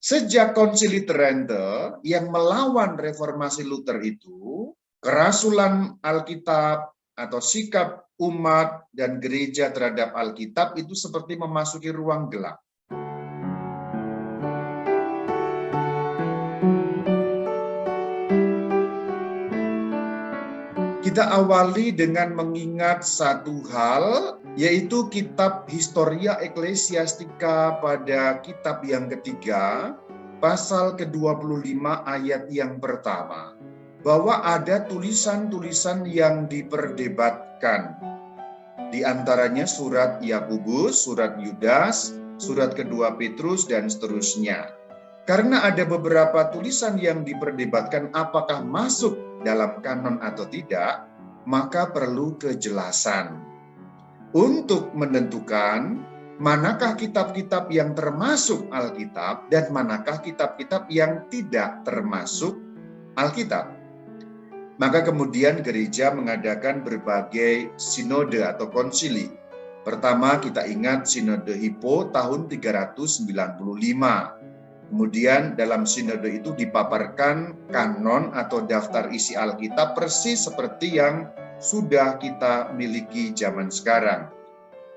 Sejak Konsili Trente yang melawan reformasi Luther itu, kerasulan Alkitab atau sikap umat dan gereja terhadap Alkitab itu seperti memasuki ruang gelap. Kita awali dengan mengingat satu hal, yaitu kitab Historia Ecclesiastica pada kitab yang ketiga, pasal ke-25 ayat yang pertama, bahwa ada tulisan-tulisan yang diperdebatkan. Di antaranya surat Yakobus, surat Yudas, surat kedua Petrus, dan seterusnya. Karena ada beberapa tulisan yang diperdebatkan apakah masuk dalam kanon atau tidak, maka perlu kejelasan. Untuk menentukan manakah kitab-kitab yang termasuk Alkitab dan manakah kitab-kitab yang tidak termasuk Alkitab. Maka kemudian gereja mengadakan berbagai sinode atau konsili. Pertama kita ingat sinode Hippo tahun 395. Kemudian dalam sinode itu dipaparkan kanon atau daftar isi Alkitab persis seperti yang sudah kita miliki zaman sekarang.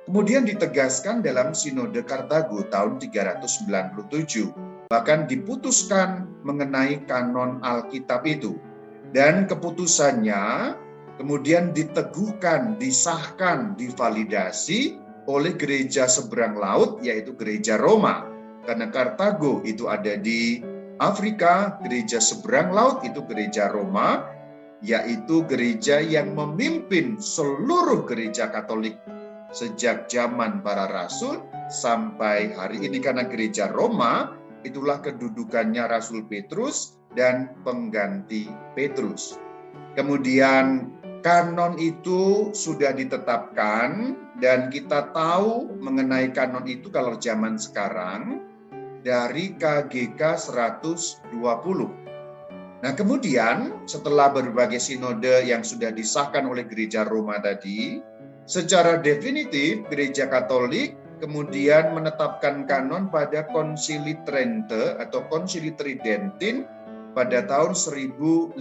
Kemudian ditegaskan dalam sinode Kartago tahun 397. Bahkan diputuskan mengenai kanon Alkitab itu. Dan keputusannya kemudian diteguhkan, disahkan, divalidasi oleh gereja seberang laut, yaitu gereja Roma. Karena Kartago itu ada di Afrika, gereja seberang laut itu gereja Roma, yaitu gereja yang memimpin seluruh gereja Katolik sejak zaman para rasul sampai hari ini. Karena gereja Roma itulah kedudukannya Rasul Petrus dan pengganti Petrus. Kemudian kanon itu sudah ditetapkan dan kita tahu mengenai kanon itu kalau zaman sekarang dari KGK 120. Nah kemudian setelah berbagai sinode yang sudah disahkan oleh gereja Roma tadi, secara definitif gereja Katolik kemudian menetapkan kanon pada Konsili Trente atau Konsili Tridentin pada tahun 1546.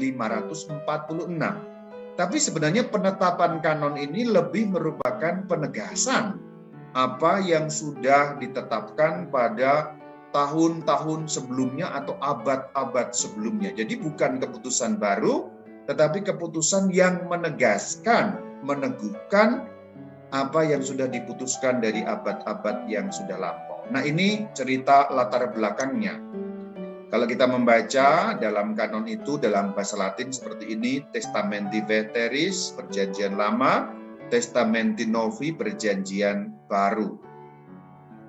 Tapi sebenarnya penetapan kanon ini lebih merupakan penegasan apa yang sudah ditetapkan pada tahun-tahun sebelumnya atau abad-abad sebelumnya. Jadi bukan keputusan baru, tetapi keputusan yang menegaskan, meneguhkan apa yang sudah diputuskan dari abad-abad yang sudah lampau. Nah ini cerita latar belakangnya. Kalau kita membaca dalam kanon itu dalam bahasa Latin seperti ini, Testamenti Veteris, Perjanjian Lama, Testamenti Novi, Perjanjian Baru.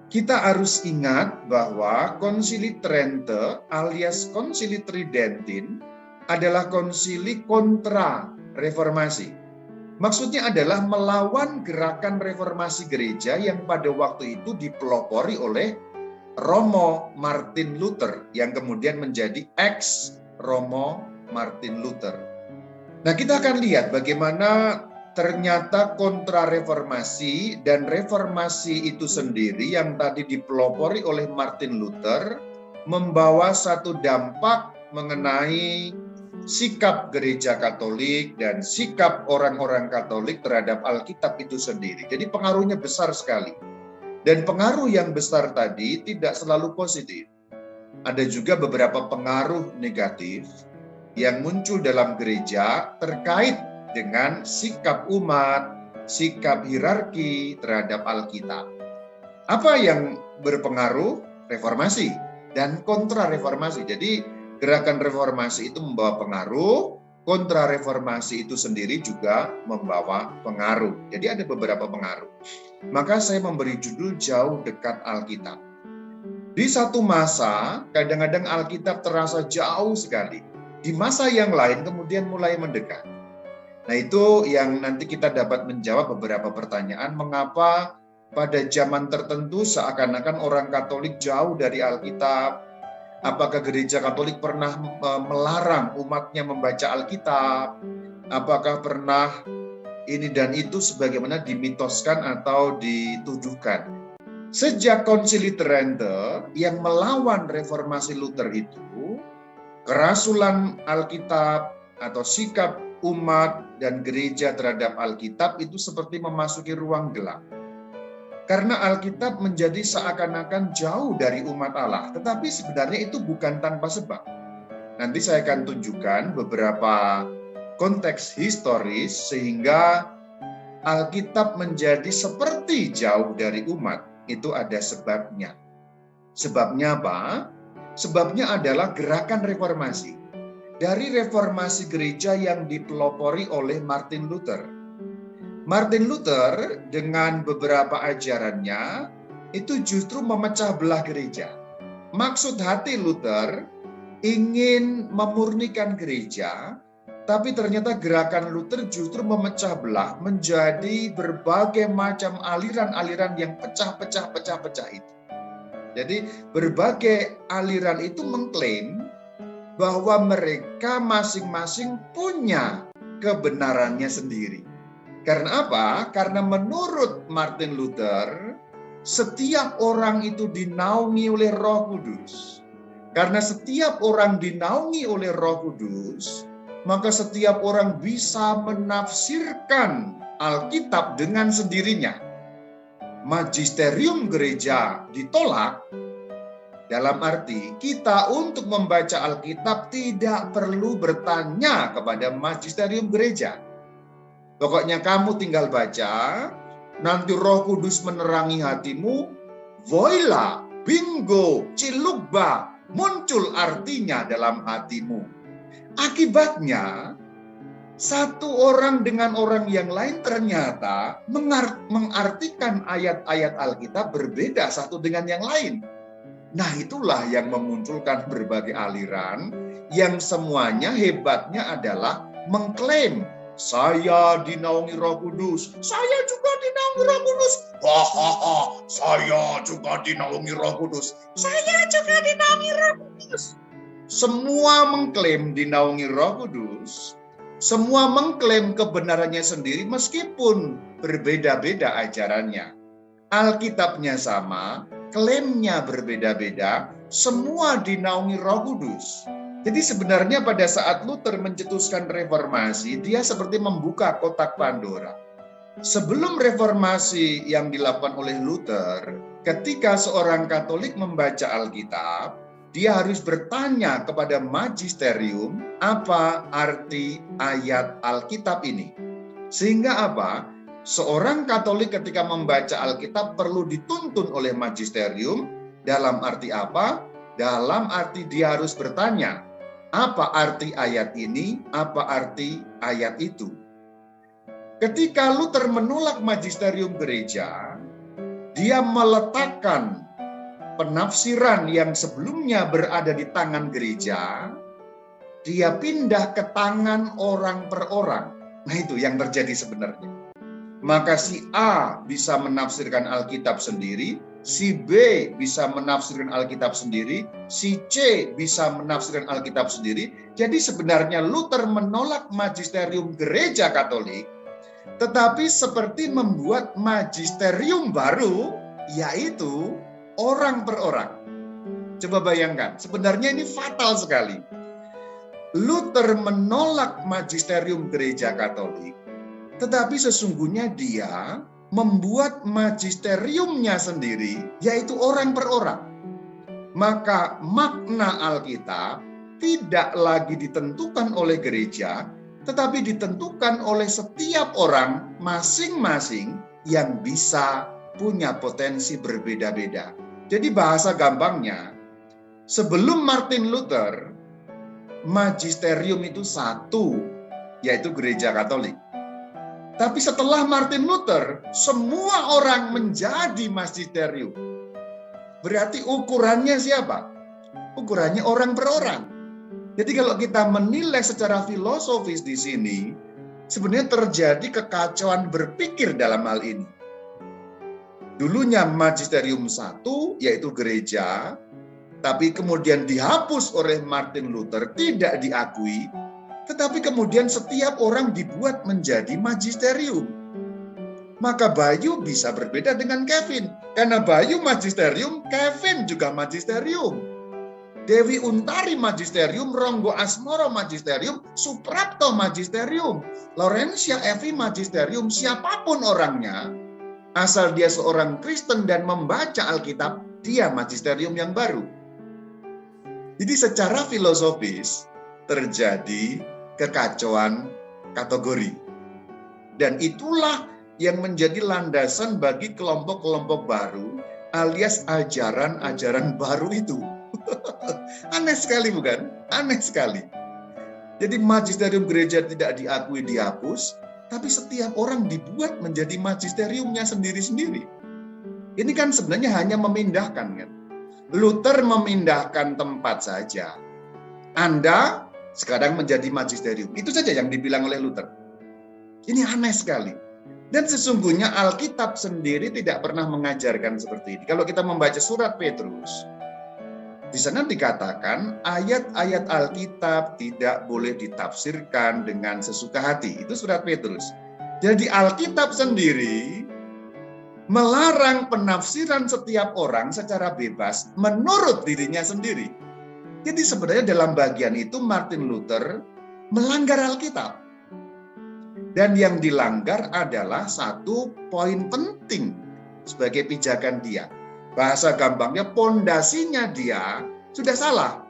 Kita harus ingat bahwa Konsili Trente alias Konsili Tridentin adalah konsili kontra reformasi. Maksudnya adalah melawan gerakan reformasi gereja yang pada waktu itu dipelopori oleh Romo Martin Luther yang kemudian menjadi ex Romo Martin Luther. Nah, kita akan lihat bagaimana ternyata kontra-reformasi dan reformasi itu sendiri yang tadi dipelopori oleh Martin Luther membawa satu dampak mengenai sikap gereja Katolik dan sikap orang-orang Katolik terhadap Alkitab itu sendiri. Jadi pengaruhnya besar sekali. Dan pengaruh yang besar tadi tidak selalu positif. Ada juga beberapa pengaruh negatif yang muncul dalam gereja terkait dengan sikap umat, sikap hierarki terhadap Alkitab. Apa yang berpengaruh? Reformasi dan kontra-reformasi. Jadi gerakan reformasi itu membawa pengaruh, kontra-reformasi itu sendiri juga membawa pengaruh. Jadi ada beberapa pengaruh. Maka saya memberi judul Jauh Dekat Alkitab. Di satu masa, kadang-kadang Alkitab terasa jauh sekali. Di masa yang lain kemudian mulai mendekat. Nah itu yang nanti kita dapat menjawab beberapa pertanyaan. Mengapa pada zaman tertentu seakan-akan orang Katolik jauh dari Alkitab? Apakah gereja Katolik pernah melarang umatnya membaca Alkitab? Apakah pernah ini dan itu sebagaimana dimitoskan atau dituduhkan? Sejak Konsili Trente yang melawan reformasi Luther itu, kerasulan Alkitab atau sikap umat dan gereja terhadap Alkitab itu seperti memasuki ruang gelap. Karena Alkitab menjadi seakan-akan jauh dari umat Allah, tetapi sebenarnya itu bukan tanpa sebab. Nanti saya akan tunjukkan beberapa konteks historis sehingga Alkitab menjadi seperti jauh dari umat. Itu ada sebabnya. Sebabnya apa? Sebabnya adalah gerakan reformasi. Dari reformasi gereja yang dipelopori oleh Martin Luther. Martin Luther dengan beberapa ajarannya itu justru memecah belah gereja. Maksud hati Luther ingin memurnikan gereja, tapi ternyata gerakan Luther justru memecah belah menjadi berbagai macam aliran-aliran yang pecah-pecah itu. Jadi berbagai aliran itu mengklaim bahwa mereka masing-masing punya kebenarannya sendiri. Karena apa? Karena menurut Martin Luther, setiap orang itu dinaungi oleh Roh Kudus. Karena setiap orang dinaungi oleh Roh Kudus, maka setiap orang bisa menafsirkan Alkitab dengan sendirinya. Magisterium gereja ditolak, dalam arti kita untuk membaca Alkitab tidak perlu bertanya kepada magisterium gereja. Pokoknya kamu tinggal baca, nanti Roh Kudus menerangi hatimu, voila, bingo, cilugba, muncul artinya dalam hatimu. Akibatnya, satu orang dengan orang yang lain ternyata mengartikan ayat-ayat Alkitab berbeda satu dengan yang lain. Nah, itulah yang memunculkan berbagai aliran yang semuanya hebatnya adalah mengklaim, saya dinaungi Roh Kudus, saya juga dinaungi Roh Kudus. Hahaha, saya juga dinaungi Roh Kudus, saya juga dinaungi Roh Kudus. Semua mengklaim dinaungi Roh Kudus, semua mengklaim kebenarannya sendiri meskipun berbeda-beda ajarannya. Alkitabnya sama, klaimnya berbeda-beda, semua dinaungi Roh Kudus. Jadi sebenarnya pada saat Luther mencetuskan reformasi, dia seperti membuka kotak Pandora. Sebelum reformasi yang dilakukan oleh Luther, ketika seorang Katolik membaca Alkitab, dia harus bertanya kepada magisterium apa arti ayat Alkitab ini. Sehingga apa? Seorang Katolik ketika membaca Alkitab perlu dituntun oleh magisterium dalam arti apa? Dalam arti dia harus bertanya, apa arti ayat ini? Apa arti ayat itu? Ketika Luther menolak magisterium gereja, dia meletakkan penafsiran yang sebelumnya berada di tangan gereja, dia pindah ke tangan orang per orang. Nah, itu yang terjadi sebenarnya. Maka si A bisa menafsirkan Alkitab sendiri, si B bisa menafsirkan Alkitab sendiri, si C bisa menafsirkan Alkitab sendiri. Jadi sebenarnya Luther menolak magisterium gereja Katolik, tetapi seperti membuat magisterium baru, yaitu orang per orang. Coba bayangkan, sebenarnya ini fatal sekali. Luther menolak magisterium gereja Katolik, tetapi sesungguhnya dia membuat magisteriumnya sendiri, yaitu orang per orang. Maka makna Alkitab tidak lagi ditentukan oleh gereja, tetapi ditentukan oleh setiap orang masing-masing yang bisa punya potensi berbeda-beda. Jadi bahasa gampangnya, sebelum Martin Luther, magisterium itu satu, yaitu gereja Katolik. Tapi setelah Martin Luther, semua orang menjadi magisterium. Berarti ukurannya siapa? Ukurannya orang per orang. Jadi kalau kita menilai secara filosofis di sini, sebenarnya terjadi kekacauan berpikir dalam hal ini. Dulunya magisterium satu, yaitu gereja, tapi kemudian dihapus oleh Martin Luther, tidak diakui, tetapi kemudian setiap orang dibuat menjadi magisterium. Maka Bayu bisa berbeda dengan Kevin. Karena Bayu magisterium, Kevin juga magisterium. Dewi Untari magisterium, Ronggo Asmoro magisterium, Suprapto magisterium, Laurencia Evi magisterium, siapapun orangnya, asal dia seorang Kristen dan membaca Alkitab, dia magisterium yang baru. Jadi secara filosofis terjadi kekacauan kategori. Dan itulah yang menjadi landasan bagi kelompok-kelompok baru alias ajaran-ajaran baru itu. Aneh sekali bukan? Aneh sekali. Jadi magisterium gereja tidak diakui dihapus, tapi setiap orang dibuat menjadi magisteriumnya sendiri-sendiri. Ini kan sebenarnya hanya memindahkan kan. Luther memindahkan tempat saja. Anda sekarang menjadi magisterium. Itu saja yang dibilang oleh Luther. Ini aneh sekali. Dan sesungguhnya Alkitab sendiri tidak pernah mengajarkan seperti ini. Kalau kita membaca surat Petrus, di sana dikatakan ayat-ayat Alkitab tidak boleh ditafsirkan dengan sesuka hati. Itu surat Petrus. Jadi Alkitab sendiri melarang penafsiran setiap orang secara bebas menurut dirinya sendiri. Jadi sebenarnya dalam bagian itu Martin Luther melanggar Alkitab. Dan yang dilanggar adalah satu poin penting sebagai pijakan dia. Bahasa gampangnya, pondasinya dia sudah salah.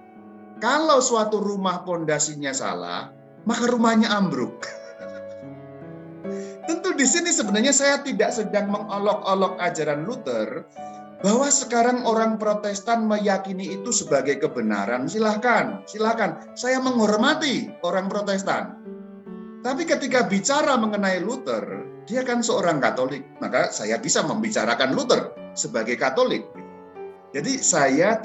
Kalau suatu rumah pondasinya salah, maka rumahnya ambruk. Tentu di sini sebenarnya saya tidak sedang mengolok-olok ajaran Luther, bahwa sekarang orang Protestan meyakini itu sebagai kebenaran. Silakan. Saya menghormati orang Protestan. Tapi ketika bicara mengenai Luther, dia kan seorang Katolik, maka saya bisa membicarakan Luther sebagai Katolik. Jadi saya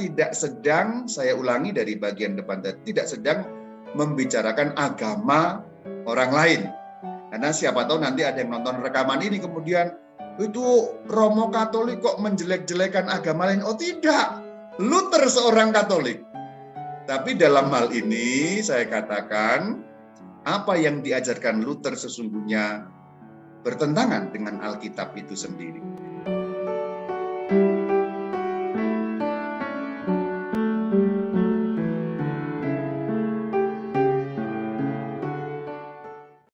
ulangi dari bagian depan, tidak sedang membicarakan agama orang lain. Karena siapa tahu nanti ada yang nonton rekaman ini kemudian, itu Romo Katolik kok menjelek-jelekan agama lain. Oh tidak, Luther seorang Katolik. Tapi dalam hal ini saya katakan, apa yang diajarkan Luther sesungguhnya bertentangan dengan Alkitab itu sendiri.